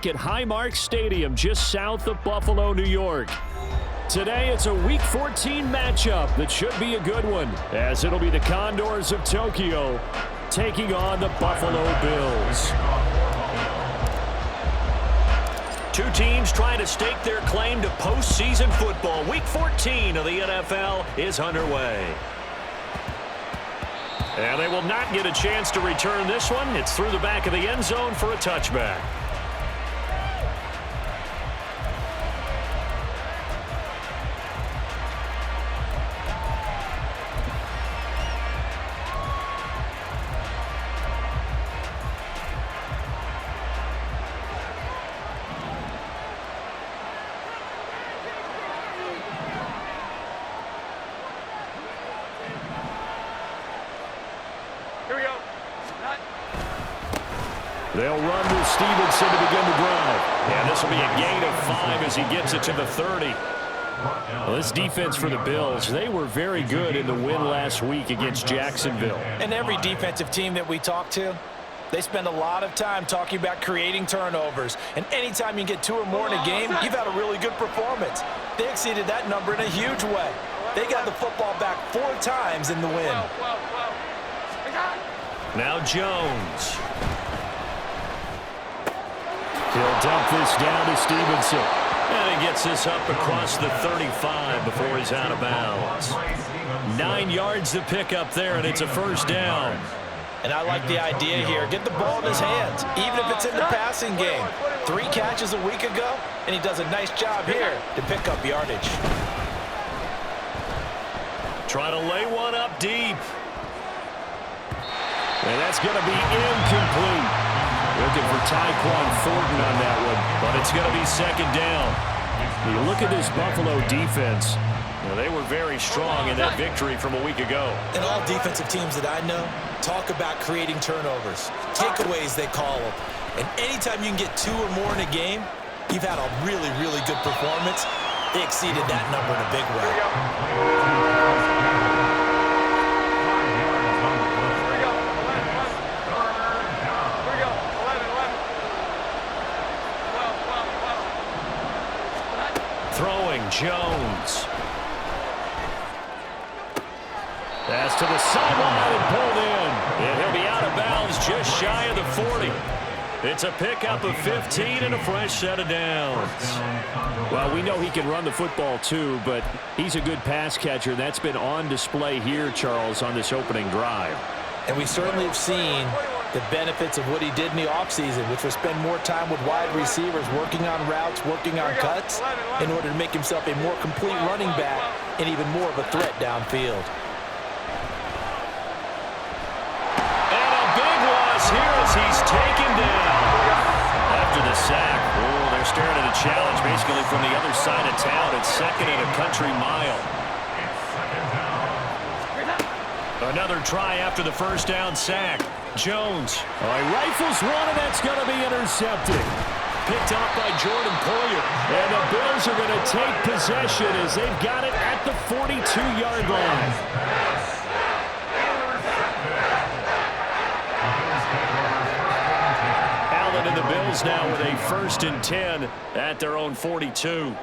back at Highmark Stadium just south of Buffalo, New York. Today, it's a Week 14 matchup that should be a good one, as it'll be the Condors of Tokyo taking on the Buffalo Bills. Two teams trying to stake their claim to postseason football. Week 14 of the NFL is underway. And they will not get a chance to return this one. It's through the back of the end zone for a touchback. They'll run with Stevenson to begin the drive. And this will be a gain of 5 as he gets it to the 30. Well, this defense for the Bills, they were very good in the win last week against Jacksonville. And every defensive team that we talk to, they spend a lot of time talking about creating turnovers. And anytime you get 2 or more in a game, you've had a really good performance. They exceeded that number in a huge way. They got the football back 4 times in the win. Now Jones. He'll dump this down to Stevenson. And he gets this up across the 35 before he's out of bounds. 9 yards to pick up there, and it's a first down. And I like the idea here. Get the ball in his hands, even if it's in the passing game. 3 catches a week ago, and he does a nice job here to pick up yardage. Try to lay one up deep. And that's going to be incomplete. Looking for Tyquan Thornton on that one, but it's going to be second down. You look at this Buffalo defense. Well, they were very strong in that victory from a week ago. And all defensive teams that I know talk about creating turnovers. Takeaways, they call them. And anytime you can get 2 or more in a game, you've had a really, really good performance. They exceeded that number in a big way. Jones. Pass to the sideline and pulled in. And he'll be out of bounds just shy of the 40. It's a pickup of 15 and a fresh set of downs. Well, we know he can run the football too, but he's a good pass catcher. That's been on display here, Charles, on this opening drive. And we certainly have seen the benefits of what he did in the offseason, which was spend more time with wide receivers, working on routes, working on cuts, in order to make himself a more complete running back and even more of a threat downfield. And a big loss here as he's taken down. After the sack, they're staring at a challenge basically from the other side of town. It's second and a country mile. Another try after the first down sack. Jones. He rifles one, and that's going to be intercepted. Picked off by Jordan Poyer. And the Bills are going to take possession as they've got it at the 42-yard line. Allen and the Bills now with a 1st and 10 at their own 42.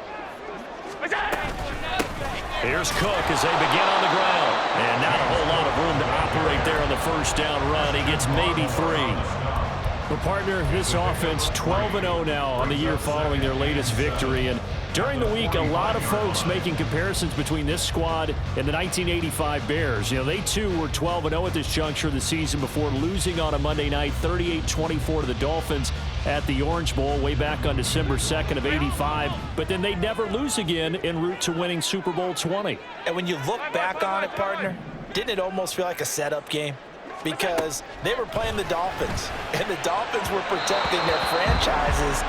Here's Cook as they begin on the ground. And not a whole lot of room to operate there on the first down run. He gets maybe 3. Well, partner, this offense 12-0 now on the year following their latest victory. And during the week, a lot of folks making comparisons between this squad and the 1985 Bears. You know, they too were 12-0 at this juncture of the season before losing on a Monday night 38-24 to the Dolphins at the Orange Bowl way back on December 2nd of 85. But then they'd never lose again en route to winning Super Bowl 20. And when you look back on it, partner, didn't it almost feel like a setup game? Because they were playing the Dolphins, and the Dolphins were protecting their franchise's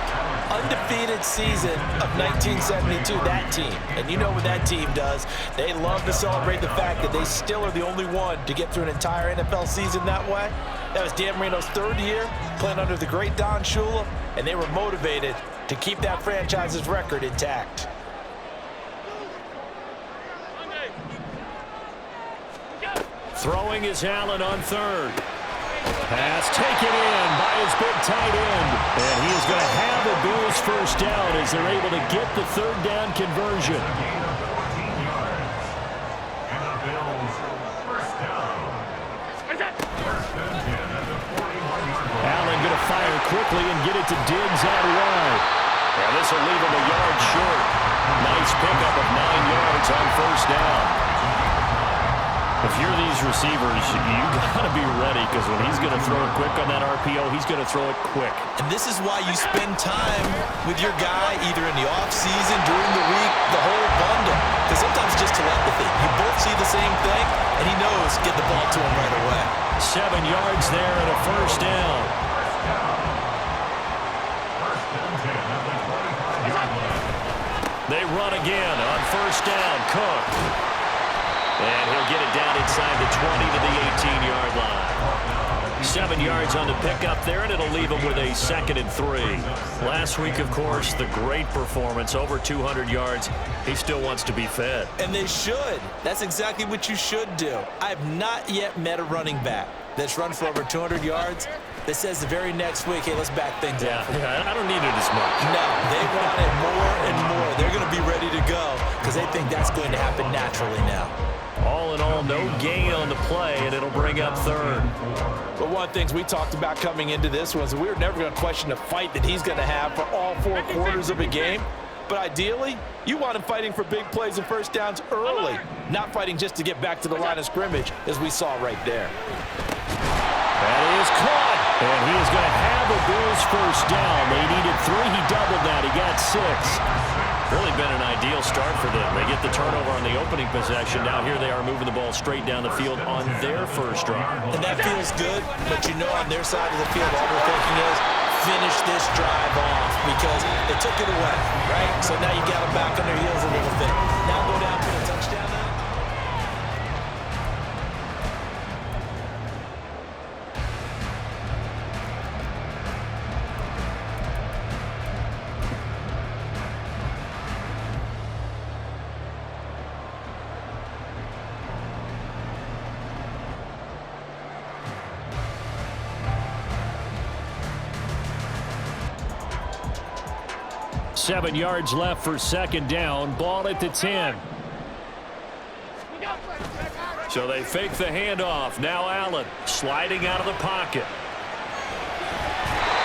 undefeated season of 1972, that team. And you know what that team does. They love to celebrate the fact that they still are the only one to get through an entire NFL season that way. That was Dan Marino's 3rd year, playing under the great Don Shula, and they were motivated to keep that franchise's record intact. Throwing is Allen on 3rd. Pass taken in by his big tight end. And he is going to have a Bills first down as they're able to get the third down conversion. Allen going to fire quickly and get it to Diggs out wide. Yeah, this will leave him a yard short. Nice pickup of 9 yards on first down. If you're these receivers, you got to be ready, because when he's going to throw it quick on that RPO, he's going to throw it quick. And this is why you spend time with your guy either in the offseason, during the week, the whole bundle. Because sometimes it's just telepathy. You both see the same thing, and he knows get the ball to him right away. 7 yards there and a first down. They run again on first down. Cook. And he'll get it down inside the 20 to the 18-yard line. 7 yards on the pickup there, and it'll leave him with a 2nd and 3. Last week, of course, the great performance, over 200 yards. He still wants to be fed. And they should. That's exactly what you should do. I have not yet met a running back that's run for over 200 yards that says the very next week, hey, let's back things up. Yeah, I don't need it as much. No, they want it more and more. They're going to be ready to go because they think that's going to happen naturally now. All in all, no gain on the play, and it'll bring up 3rd. But one of the things we talked about coming into this was we were never going to question the fight that he's going to have for all 4 quarters of a game. But ideally, you want him fighting for big plays and first downs early, not fighting just to get back to the line of scrimmage, as we saw right there. That is caught, and he is going to have a Bills first down. They needed 3. He doubled that. He got 6. Really been an ideal start for them. They get the turnover on the opening possession. Now here they are moving the ball straight down the field on their first drive. And that feels good, but you know on their side of the field, all they're thinking is finish this drive off because they took it away, right? So now you got them back on their heels a little bit. Now go down for a touchdown now. Seven yards left for 2nd down. Ball at the 10. So they fake the handoff. Now Allen sliding out of the pocket.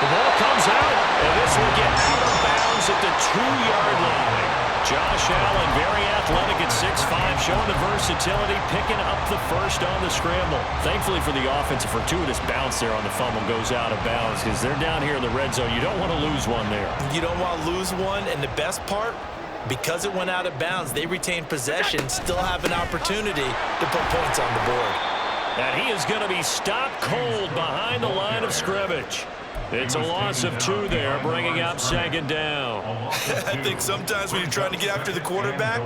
The ball comes out, and this will get out of bounds at the 2-yard line. Josh Allen, very athletic at 6'5", showing the versatility, picking up the first on the scramble. Thankfully for the offense, a fortuitous bounce there on the fumble goes out of bounds because they're down here in the red zone. You don't want to lose one there. You don't want to lose one, and the best part, because it went out of bounds, they retain possession, still have an opportunity to put points on the board. And he is going to be stopped cold behind the line of scrimmage. It's a loss of 2 there, bringing up 2nd down. I think sometimes when you're trying to get after the quarterback,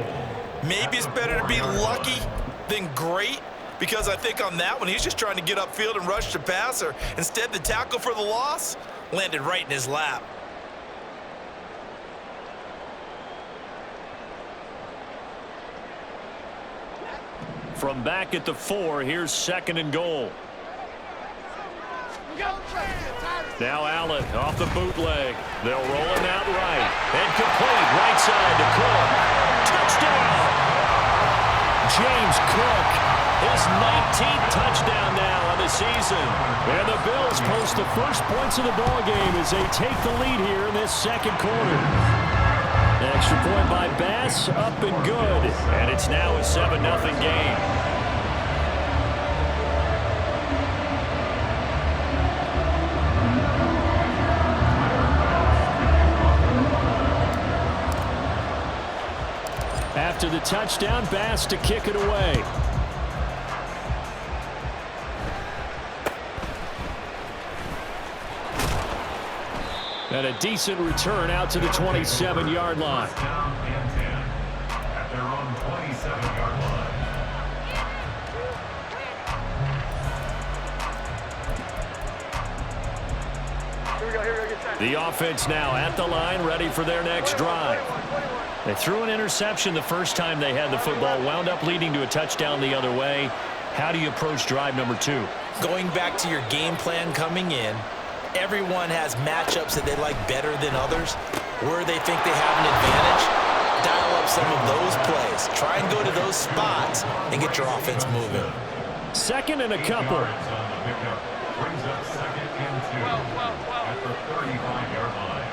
maybe it's better to be lucky than great, because I think on that one, he's just trying to get upfield and rush the passer. Instead, the tackle for the loss landed right in his lap. From back at the 4, here's 2nd and goal. Now Allen off the bootleg. They'll roll him out right. And complete right side to Cook. Touchdown! James Cook, his 19th touchdown now on the season. And the Bills post the first points of the ball game as they take the lead here in this 2nd quarter. Extra point by Bass, up and good. And it's now a 7-0 game. After the touchdown, Bass to kick it away. And a decent return out to the 27-yard line. At their own 27-yard line. The offense now at the line, ready for their next drive. They threw an interception the first time they had the football, wound up leading to a touchdown the other way. How do you approach drive number 2? Going back to your game plan coming in, everyone has matchups that they like better than others. where they think they have an advantage, dial up some of those plays. Try and go to those spots and get your offense moving. Second and a couple. Brings up second and 2 at the 35-yard line.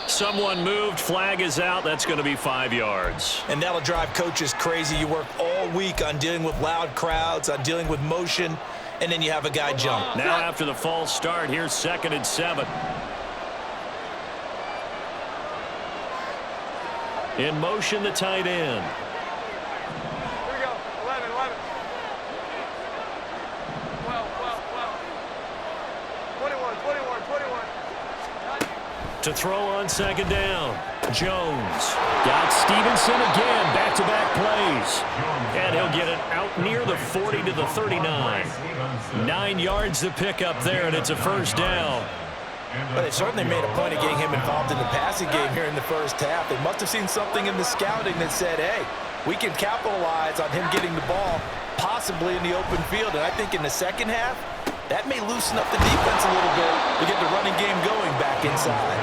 Someone moved. Flag is out. That's going to be 5 yards. And that'll drive coaches crazy. You work all week on dealing with loud crowds, on dealing with motion, and then you have a guy jump. Now after the false start, here's 2nd and 7. In motion, the tight end. Here we go. 11, 11. 12, 12, 12. 21, 21, 21. To throw on 2nd down. Jones. Got Stevenson again. Back-to-back plays. And he'll get it out near the 40 to the 39. 9 yards to pick up there, and it's a first down. But they certainly made a point of getting him involved in the passing game here in the first half. They must have seen something in the scouting that said, hey, we can capitalize on him getting the ball, possibly in the open field. And I think in the second half, that may loosen up the defense a little bit to get the running game going back inside.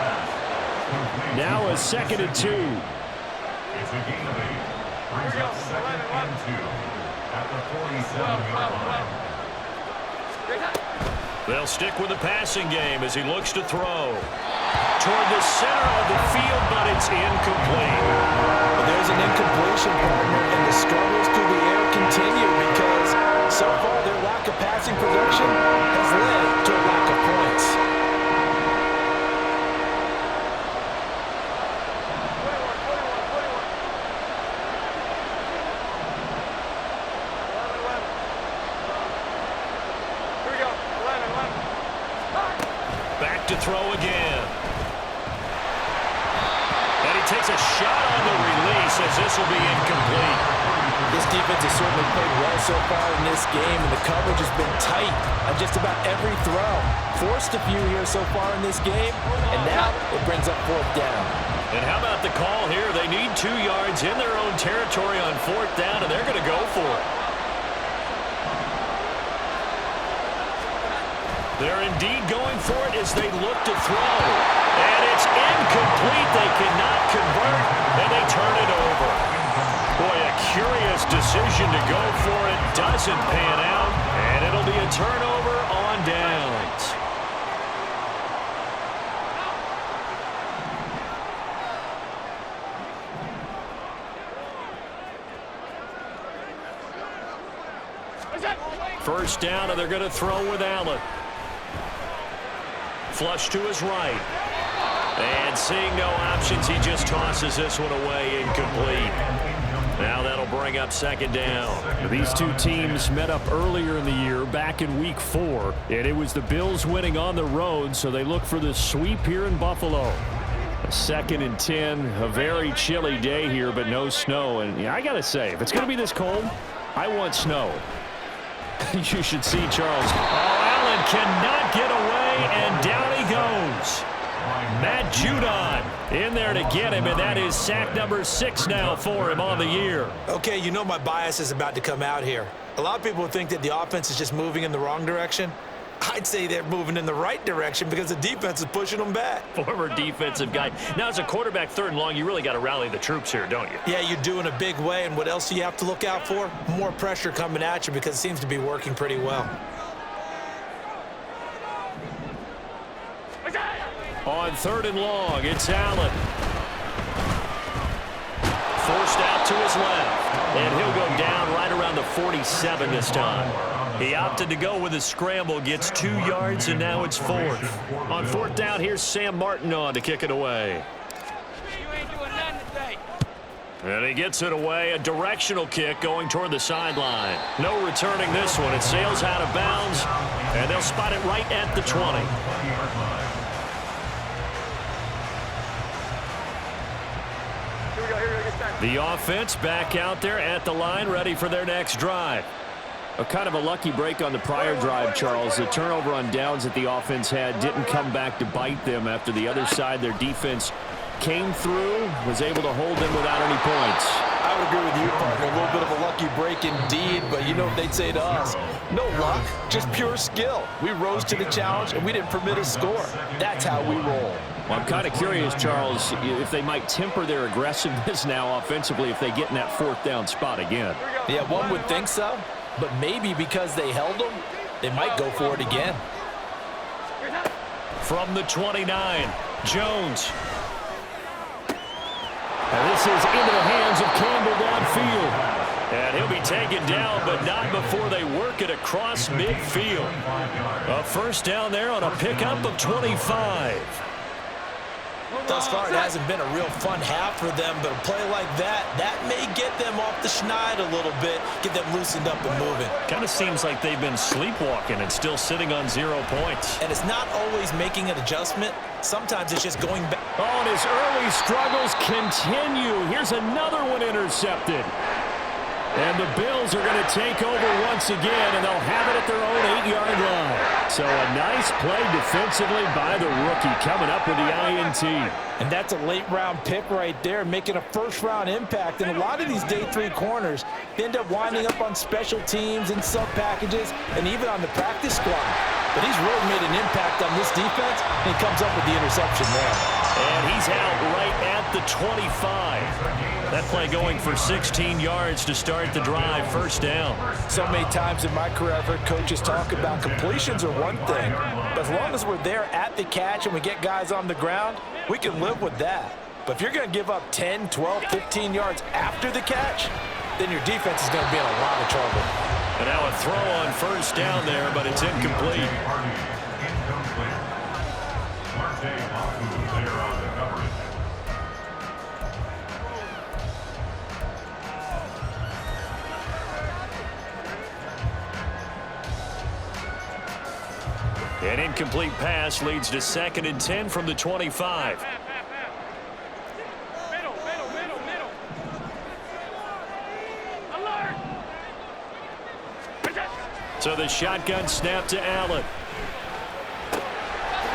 Now a 2nd and 2. It's a gain of 8. Brings up 2nd and 2 at the 47-yard line. They'll stick with the passing game as he looks to throw. Toward the center of the field, but it's incomplete. But there's an incompletion, partner, and the struggles through the air continue because so far their lack of passing production has led to a lack of points. 21, 21, 21. 11, 11. Here we go. 11, 11. Back to throw again. And he takes a shot on the release as this will be incomplete. This defense has certainly played well so far in this game, and the coverage has been tight on just about every throw. Forced a few here so far in this game, and now it brings up 4th down. And how about the call here? They need 2 yards in their own territory on 4th down, and they're going to go for it. They're indeed going for it as they look to throw. And it's incomplete. They cannot convert, and they turn it over. Boy, a curious decision to go for it. Doesn't pan out, and it'll be a turnover on downs. First down, and they're going to throw with Allen. Flush to his right. And seeing no options, he just tosses this one away, incomplete. Now that'll bring up 2nd down. These two teams met up earlier in the year, back in Week 4, and it was the Bills winning on the road, so they look for the sweep here in Buffalo. A 2nd and 10, a very chilly day here, but no snow. And yeah, I got to say, if it's going to be this cold, I want snow. You should see Charles. Oh, Allen cannot get away, and down he goes. Matt Judon in there to get him, and that is sack number 6 now for him on the year. Okay, you know my bias is about to come out here. A lot of people think that the offense is just moving in the wrong direction. I'd say they're moving in the right direction because the defense is pushing them back. Former defensive guy. Now, as a quarterback 3rd and long, you really got to rally the troops here, don't you? Yeah, you do in a big way, and what else do you have to look out for? More pressure coming at you because it seems to be working pretty well. On 3rd and long, it's Allen. Forced out to his left, and he'll go down right around the 47 this time. He opted to go with a scramble, gets 2 yards, and now it's 4th. On 4th down, here's Sam Martin on to kick it away. You ain't doing nothing today. And he gets it away, a directional kick going toward the sideline. No returning this one. It sails out of bounds, and they'll spot it right at the 20. The offense back out there at the line, ready for their next drive. A kind of a lucky break on the prior drive, Charles. The turnover on downs that the offense had didn't come back to bite them after the other side. Their defense came through, was able to hold them without any points. I would agree with you, partner. A little bit of a lucky break indeed, but you know what they'd say to us? No luck, just pure skill. We rose to the challenge, and we didn't permit a score. That's how we roll. Well, I'm kind of curious, Charles, if they might temper their aggressiveness now offensively if they get in that fourth down spot again. Yeah, one would think so, but maybe because they held them, they might go for it again. From the 29, Jones. And this is into the hands of Campbell downfield. And he'll be taken down, but not before they work it across midfield. A first down there on a pickup of 25. Thus far, it hasn't been a real fun half for them, but a play like that may get them off the schneid a little bit, get them loosened up and moving. Kind of seems like they've been sleepwalking and still sitting on 0 points. And it's not always making an adjustment. Sometimes it's just going back. Oh, and his early struggles continue. Here's another one intercepted. And the Bills are going to take over once again, and they'll have it at their own 8-yard line. So a nice play defensively by the rookie coming up with the INT. And that's a late-round pick right there, making a first-round impact. And a lot of these day 3 corners end up winding up on special teams and sub-packages and even on the practice squad. But he's really made an impact on this defense, and he comes up with the interception there. And he's out right at the 25. That play going for 16 yards to start the drive, first down. So many times in my career, I've heard coaches talk about completions are one thing, but as long as we're there at the catch and we get guys on the ground, we can live with that. But if you're going to give up 10, 12, 15 yards after the catch, then your defense is going to be in a lot of trouble. And now a throw on first down there, but it's incomplete. An incomplete pass leads to 2nd and 10 from the 25. Middle. Alert! So the shotgun snap to Allen.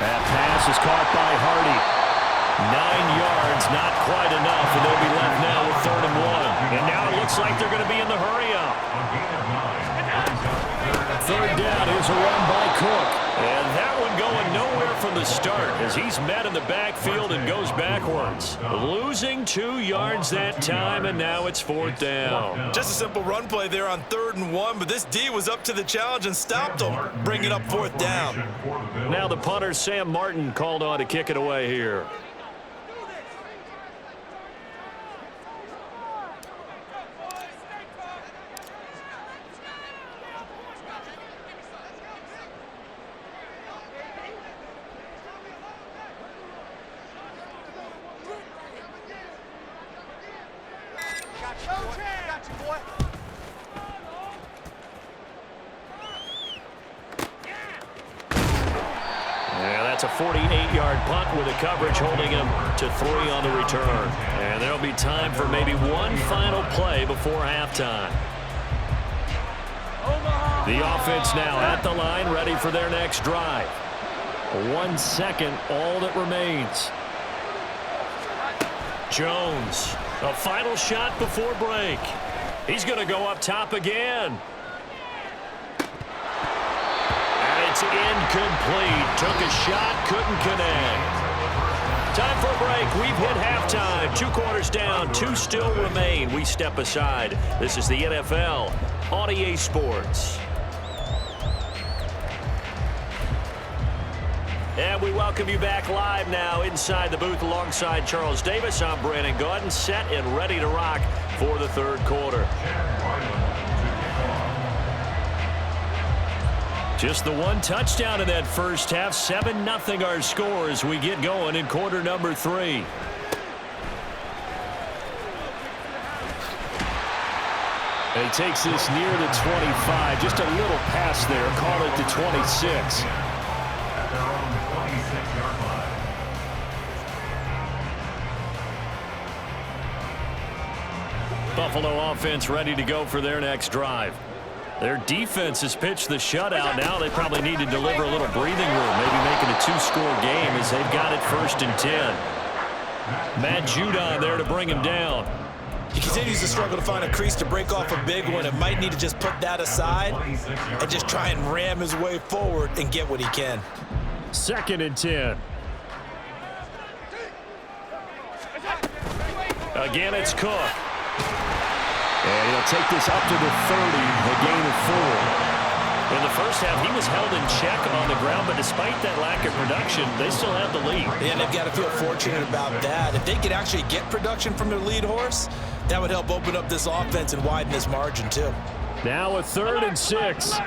That pass is caught by Hardy. 9 yards, not quite enough, and they'll be left now with 3rd and 1. And now it looks like they're going to be in the hurry-up. 3rd down, here's a run by Cook. And that one going nowhere from the start as he's met in the backfield and goes backwards. Losing 2 yards that time, and now it's 4th down. Just a simple run play there on 3rd and 1, but this D was up to the challenge and stopped him, bringing up 4th down. Now the punter, Sam Martin, called on to kick it away here. That's a 48-yard punt with the coverage holding him to 3 on the return. And there'll be time for maybe one final play before halftime. The offense now at the line, ready for their next drive. 1 second, all that remains. Jones, a final shot before break. He's going to go up top again. It's incomplete. Took a shot, couldn't connect. Time for a break. We've hit halftime. 2 quarters down, 2 still remain. We step aside. This is the NFL on EA Sports. And we welcome you back live now inside the booth alongside Charles Davis. I'm Brandon Gaudin, set and ready to rock for the 3rd quarter. Just the 1 touchdown in that first half. 7-0 our score as we get going in quarter number 3. And he takes this near the 25. Just a little pass there. Call it the 26. Buffalo offense ready to go for their next drive. Their defense has pitched the shutout. Now they probably need to deliver a little breathing room, maybe making a 2-score game as they've got it 1st and 10. Matt Judon there to bring him down. He continues to struggle to find a crease to break off a big one. It might need to just put that aside and just try and ram his way forward and get what he can. 2nd and 10. Again, it's Cook. And he'll take this up to the 30, a gain of 4. In the first half, he was held in check on the ground, but despite that lack of production, they still have the lead. And they've got to feel fortunate about that. If they could actually get production from their lead horse, that would help open up this offense and widen this margin too. Now a 3rd and 6.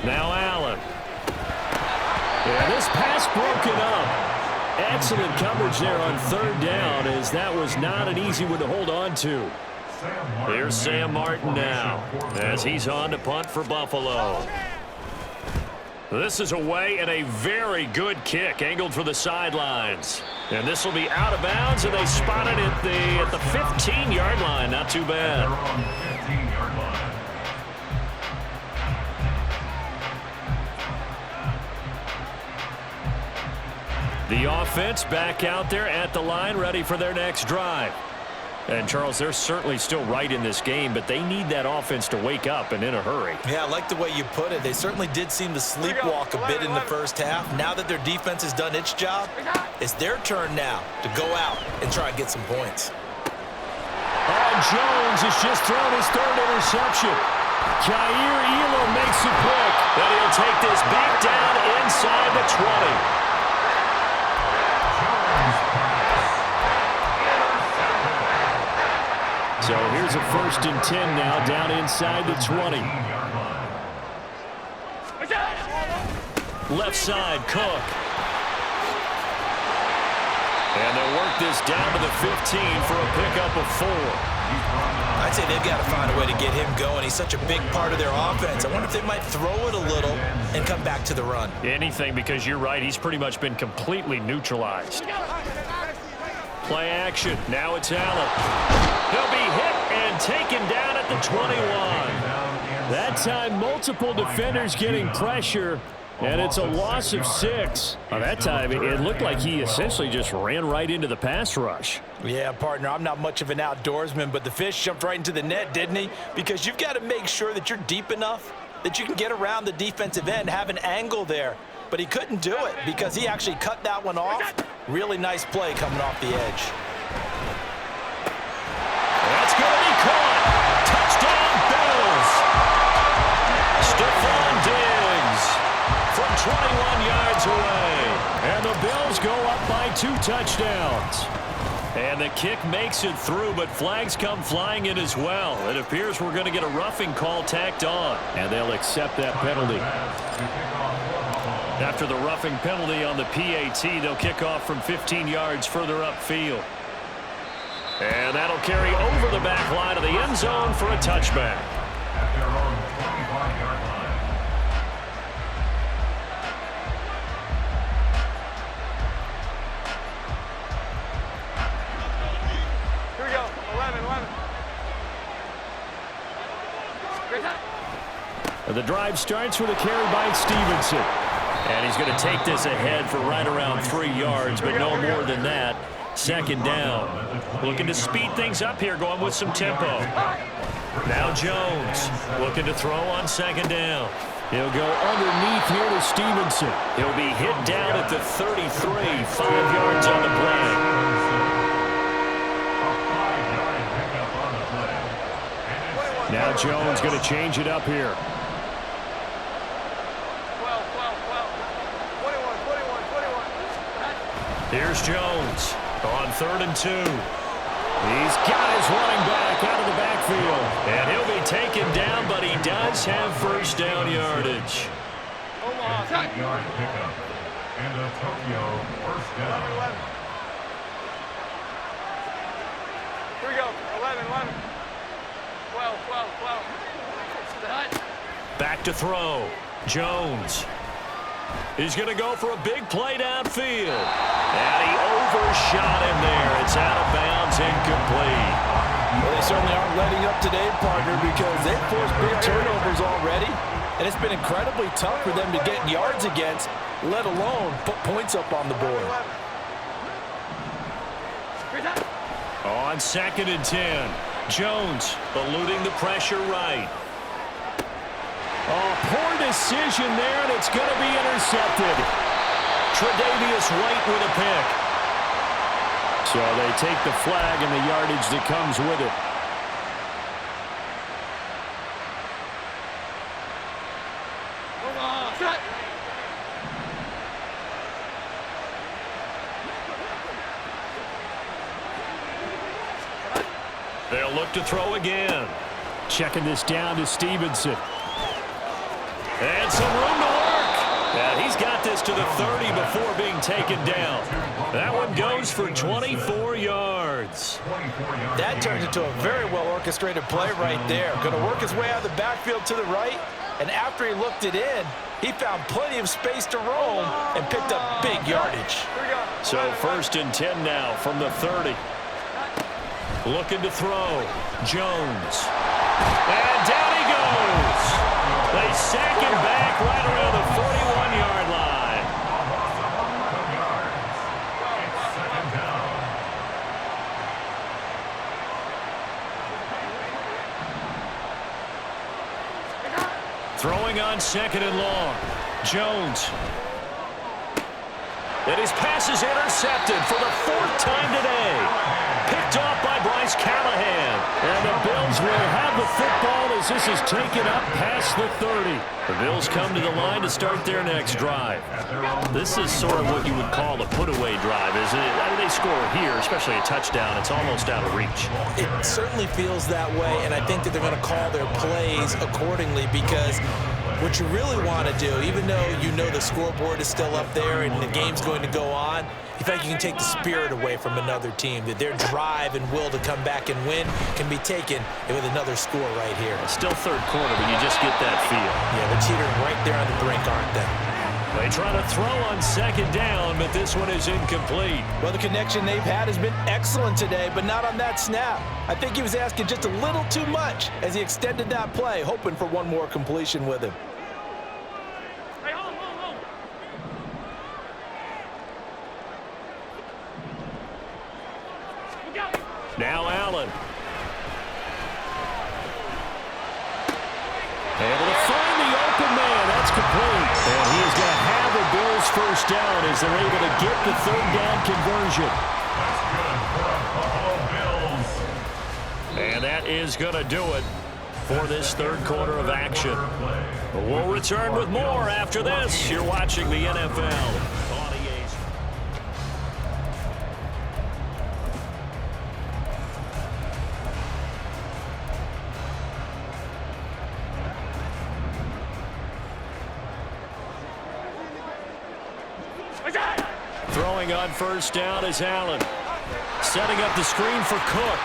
Now Allen. And this pass broken up. Excellent coverage there on 3rd down, as that was not an easy one to hold on to. Here's Sam Martin now as he's on to punt for Buffalo. This is away and a very good kick angled for the sidelines. And this will be out of bounds, and they spot it at the 15-yard line. Not too bad. The offense back out there at the line, ready for their next drive. And, Charles, they're certainly still right in this game, but they need that offense to wake up and in a hurry. Yeah, I like the way you put it. They certainly did seem to sleepwalk a bit in the first half. Now that their defense has done its job, it's their turn now to go out and try and get some points. And Jones has just thrown his 3rd interception. Kaiir Elam makes the pick. But he'll take this back down inside the 20. So here's a 1st and 10 now, down inside the 20. Left side, Cook. And they'll work this down to the 15 for a pickup of 4. I'd say they've got to find a way to get him going. He's such a big part of their offense. I wonder if they might throw it a little and come back to the run. Anything, because you're right, he's pretty much been completely neutralized. Play action. Now it's Allen. He'll be hit and taken down at the 21. That time, multiple defenders getting pressure, and it's a loss of 6. That time, it looked like he essentially just ran right into the pass rush. Yeah, partner, I'm not much of an outdoorsman, but the fish jumped right into the net, didn't he? Because you've got to make sure that you're deep enough that you can get around the defensive end, have an angle there. But he couldn't do it because he actually cut that one off. Really nice play coming off the edge. That's going to be caught. Touchdown, Bills. Stephon Diggs from 21 yards away. And the Bills go up by 2 touchdowns. And the kick makes it through, but flags come flying in as well. It appears we're going to get a roughing call tacked on. And they'll accept that penalty. After the roughing penalty on the PAT, they'll kick off from 15 yards further upfield. And that'll carry over the back line of the end zone for a touchback. At their own 25-yard line. Here we go. 11. The drive starts with a carry by Stevenson. And he's going to take this ahead for right around 3 yards, but no more than that. 2nd down. Looking to speed things up here, going with some tempo. Now Jones looking to throw on 2nd down. He'll go underneath here to Stevenson. He'll be hit down at the 33, 5 yards on the play. Now Jones going to change it up here. 21. Here's Jones on 3rd and 2. These guys running back out of the backfield. And he'll be taken down, but he does have 1st down yardage. Omaha. 8-yard pickup. And a Tokyo 1st down. 11. Here we go. 11. 12. Back to throw. Jones. He's going to go for a big play downfield. And he overshot him there. It's out of bounds, incomplete. Well, they certainly aren't letting up today, partner, because they've forced big turnovers already. And it's been incredibly tough for them to get yards against, let alone put points up on the board. On 2nd and 10. Jones eluding the pressure right. Oh, poor decision there, and it's going to be intercepted. Tre'Davious White with a pick. So they take the flag and the yardage that comes with it. They'll look to throw again. Checking this down to Stevenson. And some room to work. Yeah, he's got this to the 30 before being taken down. That one goes for 24 yards. That turned into a very well-orchestrated play right there. Going to work his way out of the backfield to the right, and after he looked it in, he found plenty of space to roam and picked up big yardage. So 1st and 10 now from the 30. Looking to throw. Jones. And down he goes. They sack him back right around the 41-yard line. Throwing on 2nd and long. Jones. And his pass is intercepted for the 4th time today. Picked off by Bryce Callahan. And the Bills will have the football as this is taken up past the 30. The Bills come to the line to start their next drive. This is sort of what you would call a put-away drive, isn't it? I mean, they score here, especially a touchdown. It's almost out of reach. It certainly feels that way, and I think that they're going to call their plays accordingly because what you really want to do, even though you know the scoreboard is still up there and the game's going to go on, you feel like you can take the spirit away from another team, that their drive and will to come back and win can be taken with another score right here. Still 3rd quarter, but you just get that feel. Yeah, they're teetering right there on the brink, aren't they? They try to throw on 2nd down, but this one is incomplete. Well, the connection they've had has been excellent today, but not on that snap. I think he was asking just a little too much as he extended that play, hoping for one more completion with him. Now Allen. Able to find the open man. That's complete. And he is going to have the Bills 1st down as they're able to get the 3rd down conversion. And that is going to do it for this 3rd quarter of action. We'll return with more after this. You're watching the NFL. Throwing on 1st down is Allen. Setting up the screen for Cook.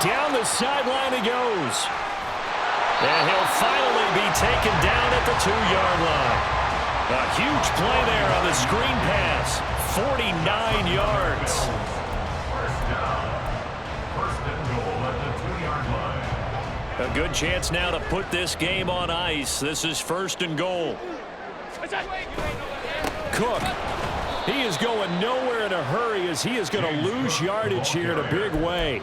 Down the sideline he goes. And he'll finally be taken down at the 2-yard line. A huge play there on the screen pass. 49 yards. 1st and goal at the 2-yard line. A good chance now to put this game on ice. This is 1st and goal. Cook. He is going nowhere in a hurry as he is going to lose yardage here in a big way.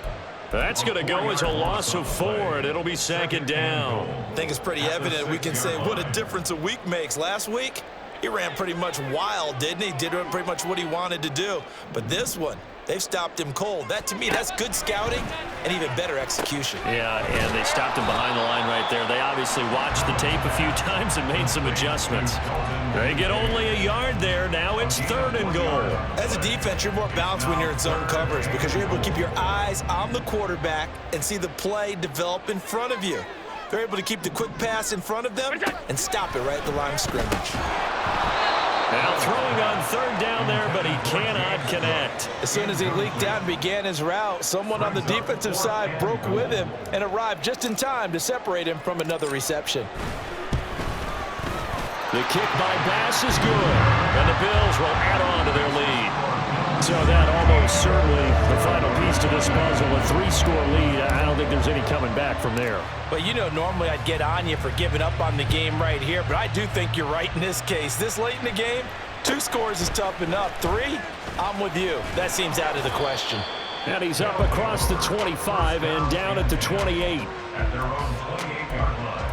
That's going to go as a loss of 4, and it'll be 2nd down. I think it's pretty evident we can say what a difference a week makes. Last week, he ran pretty much wild, didn't he? Did pretty much what he wanted to do. But this one, they've stopped him cold. That, to me, that's good scouting and even better execution. Yeah, and they stopped him behind the line right there. They obviously watched the tape a few times and made some adjustments. They get only a yard there. Now it's 3rd and goal. As a defense, you're more balanced when you're in zone coverage because you're able to keep your eyes on the quarterback and see the play develop in front of you. They're able to keep the quick pass in front of them and stop it right at the line of scrimmage. Now throwing on 3rd down there, but he cannot connect. As soon as he leaked out and began his route, someone on the defensive side broke with him and arrived just in time to separate him from another reception. The kick by Bass is good. And the Bills will add on to their lead. So that almost certainly the final piece to this puzzle, a 3-score lead. I don't think there's any coming back from there. But you know, normally I'd get on you for giving up on the game right here, but I do think you're right in this case. This late in the game, 2 scores is tough enough. 3, I'm with you. That seems out of the question. And he's up across the 25 and down at the 28. At their own 28-yard line.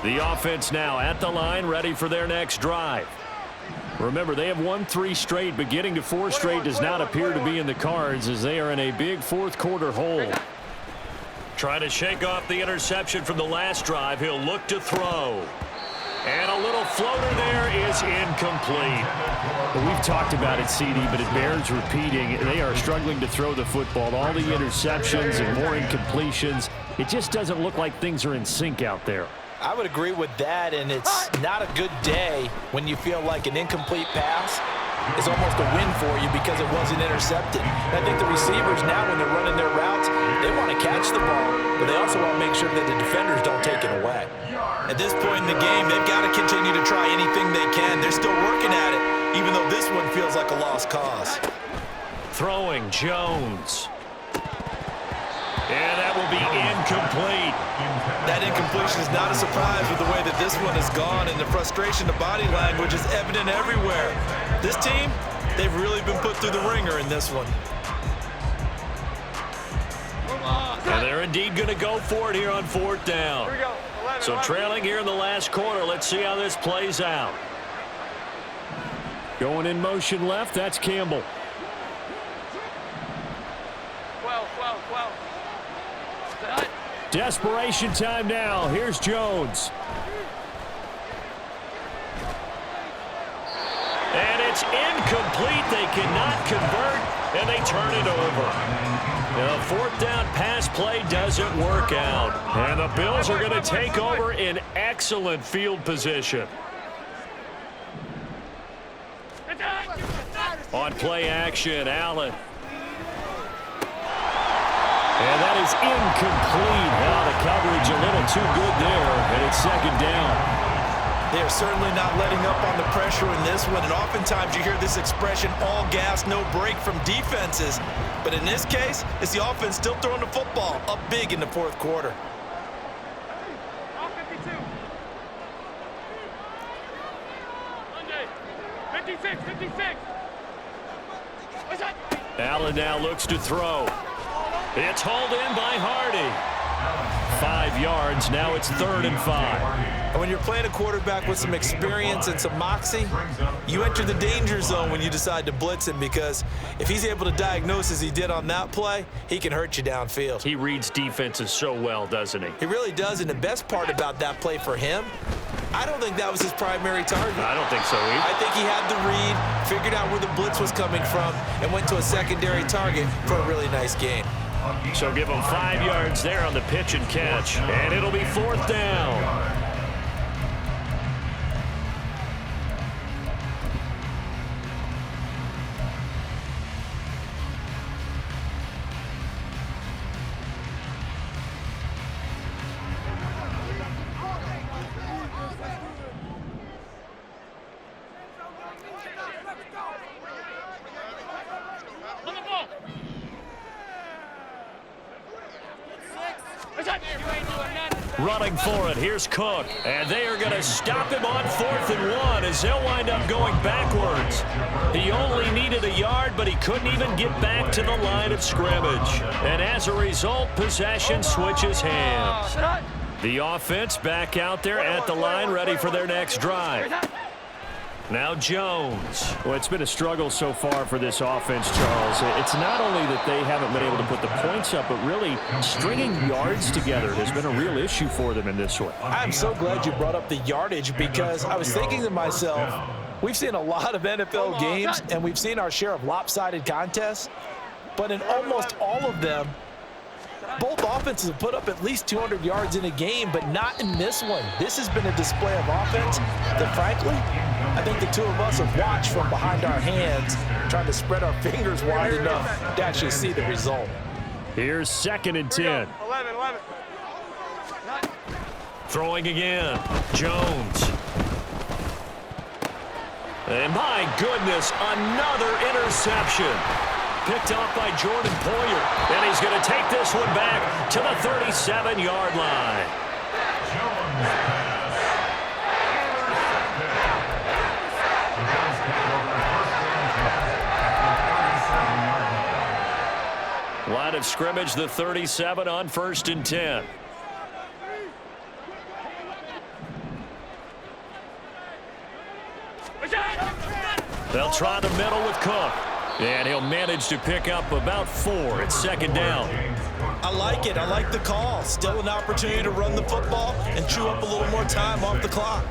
The offense now at the line, ready for their next drive. Remember, they have won 3 straight, but getting to 4 straight does not appear to be in the cards as they are in a big fourth-quarter hole. Trying to shake off the interception from the last drive. He'll look to throw. And a little floater there is incomplete. Well, we've talked about it, CD, but it bears repeating. They are struggling to throw the football. All the interceptions and more incompletions. It just doesn't look like things are in sync out there. I would agree with that, and it's not a good day when you feel like an incomplete pass is almost a win for you because it wasn't intercepted. And I think the receivers now, when they're running their routes, they want to catch the ball, but they also want to make sure that the defenders don't take it away. At this point in the game, they've got to continue to try anything they can. They're still working at it, even though this one feels like a lost cause. Throwing Jones. And that will be incomplete. That incompletion is not a surprise with the way that this one has gone, and the frustration, the body language is evident everywhere. This team, they've really been put through the ringer in this one. And they're indeed going to go for it here on 4th down. Here we go. 11, So 11. trailing here in the last quarter. Let's see how this plays out. Going in motion left, that's Campbell. 12, 12, 12. Set. Desperation time now. Here's Jones. And it's incomplete. They cannot convert, and they turn it over. The 4th down pass play doesn't work out. And the Bills are going to take over in excellent field position. On play action, Allen. And that is incomplete. Now the coverage a little too good there, and it's 2nd down. They are certainly not letting up on the pressure in this one, and oftentimes you hear this expression, all gas, no break from defenses. But in this case, it's the offense still throwing the football up big in the 4th quarter. All 52. Monday. 56, 56. What's that? Allen now looks to throw. It's hauled in by Hardy. 5 yards. Now it's 3rd and 5. And when you're playing a quarterback with some experience and some moxie, you enter the danger zone when you decide to blitz him, because if he's able to diagnose as he did on that play, he can hurt you downfield. He reads defenses so well, doesn't he? He really does, and the best part about that play for him, I don't think that was his primary target. I don't think so either. I think he had the read, figured out where the blitz was coming from, and went to a secondary target for a really nice gain. So give him 5 yards there on the pitch and catch. And it'll be 4th down. Running for it, here's Cook. And they are going to stop him on 4th and 1 as they'll wind up going backwards. He only needed a yard, but he couldn't even get back to the line of scrimmage. And as a result, possession switches hands. The offense back out there at the line, ready for their next drive. Now Jones. Well, it's been a struggle so far for this offense, Charles. It's not only that they haven't been able to put the points up, but really stringing yards together has been a real issue for them in this one. I'm so glad you brought up the yardage, because I was thinking to myself, we've seen a lot of NFL games, and we've seen our share of lopsided contests, but in almost all of them, both offenses have put up at least 200 yards in a game, but not in this one. This has been a display of offense that, frankly, I think the two of us have watched from behind our hands, trying to spread our fingers wide enough to actually see the result. Here's 2nd and 10. 11, 11. Throwing again, Jones. And my goodness, another interception. picked off by Jordan Poyer. And he's going to take this one back to the 37-yard line. Line of scrimmage, the 37 on 1st and 10. They'll try the middle with Cook. And he'll manage to pick up about 4. It's 2nd down. I like it. I like the call. Still an opportunity to run the football and chew up a little more time off the clock.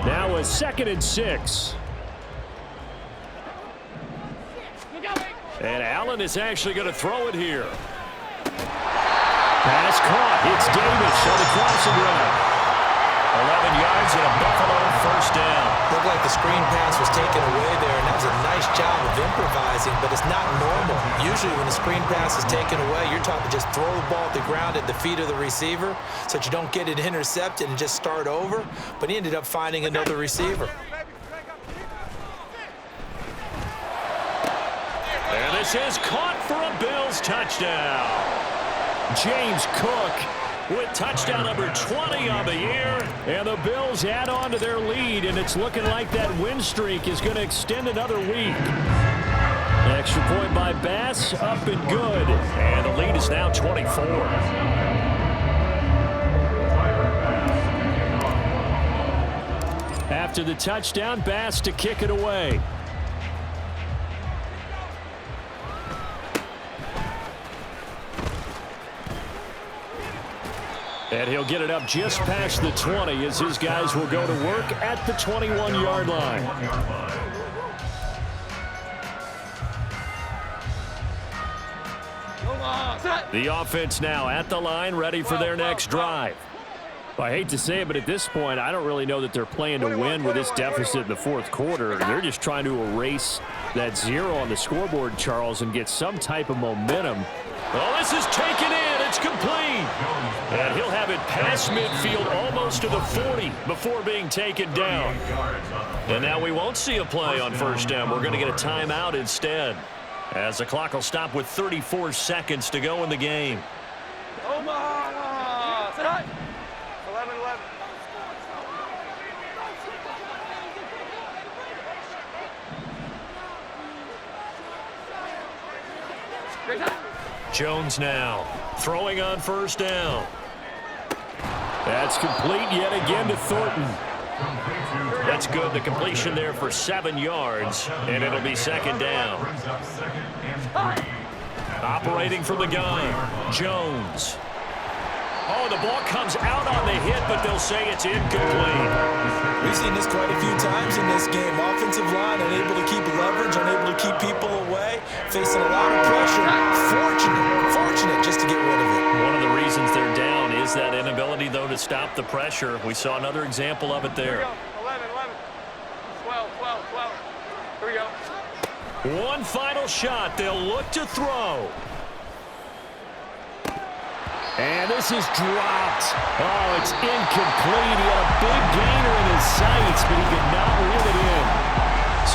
Now a 2nd and 6. And Allen is actually going to throw it here. Pass caught. It's Davis on the crossing route. 11 yards and a Buffalo 1st down. Looked like the screen pass was taken away there, and that was a nice job of improvising, but it's not normal. Usually when the screen pass is taken away, you're taught to just throw the ball at the ground at the feet of the receiver so that you don't get it intercepted and just start over, but he ended up finding another receiver. And this is caught for a Bills touchdown. James Cook with touchdown number 20 on the year. And the Bills add on to their lead, and it's looking like that win streak is going to extend another week. Extra point by Bass, up and good. And the lead is now 24. After the touchdown, Bass to kick it away. And he'll get it up just past the 20 as his guys will go to work at the 21-yard line. The offense now at the line, ready for their next drive. I hate to say it, but at this point, I don't really know that they're playing to win with this deficit in the 4th quarter. They're just trying to erase that 0 on the scoreboard, Charles, and get some type of momentum. Well, this is taken in. It's complete. And he'll have it past midfield almost to the 40 before being taken down. And now we won't see a play on 1st down. We're going to get a timeout instead, as the clock will stop with 34 seconds to go in the game. Omaha! Sit high. 11-11. Jones now throwing on 1st down. That's complete yet again to Thornton. That's good. The completion there for 7 yards, and it'll be 2nd down. Operating from the gun, Jones. Oh, the ball comes out on the hit, but they'll say it's incomplete. We've seen this quite a few times in this game. Offensive line unable to keep leverage, unable to keep people away, facing a lot of pressure. Fortunate just to get rid of it. One of the reasons they're down is that inability, though, to stop the pressure. We saw another example of it there. 11, 12. Here we go. One final shot. They'll look to throw. And this is dropped. Oh, it's incomplete. He had a big gainer in his sights, but he could not reel it in.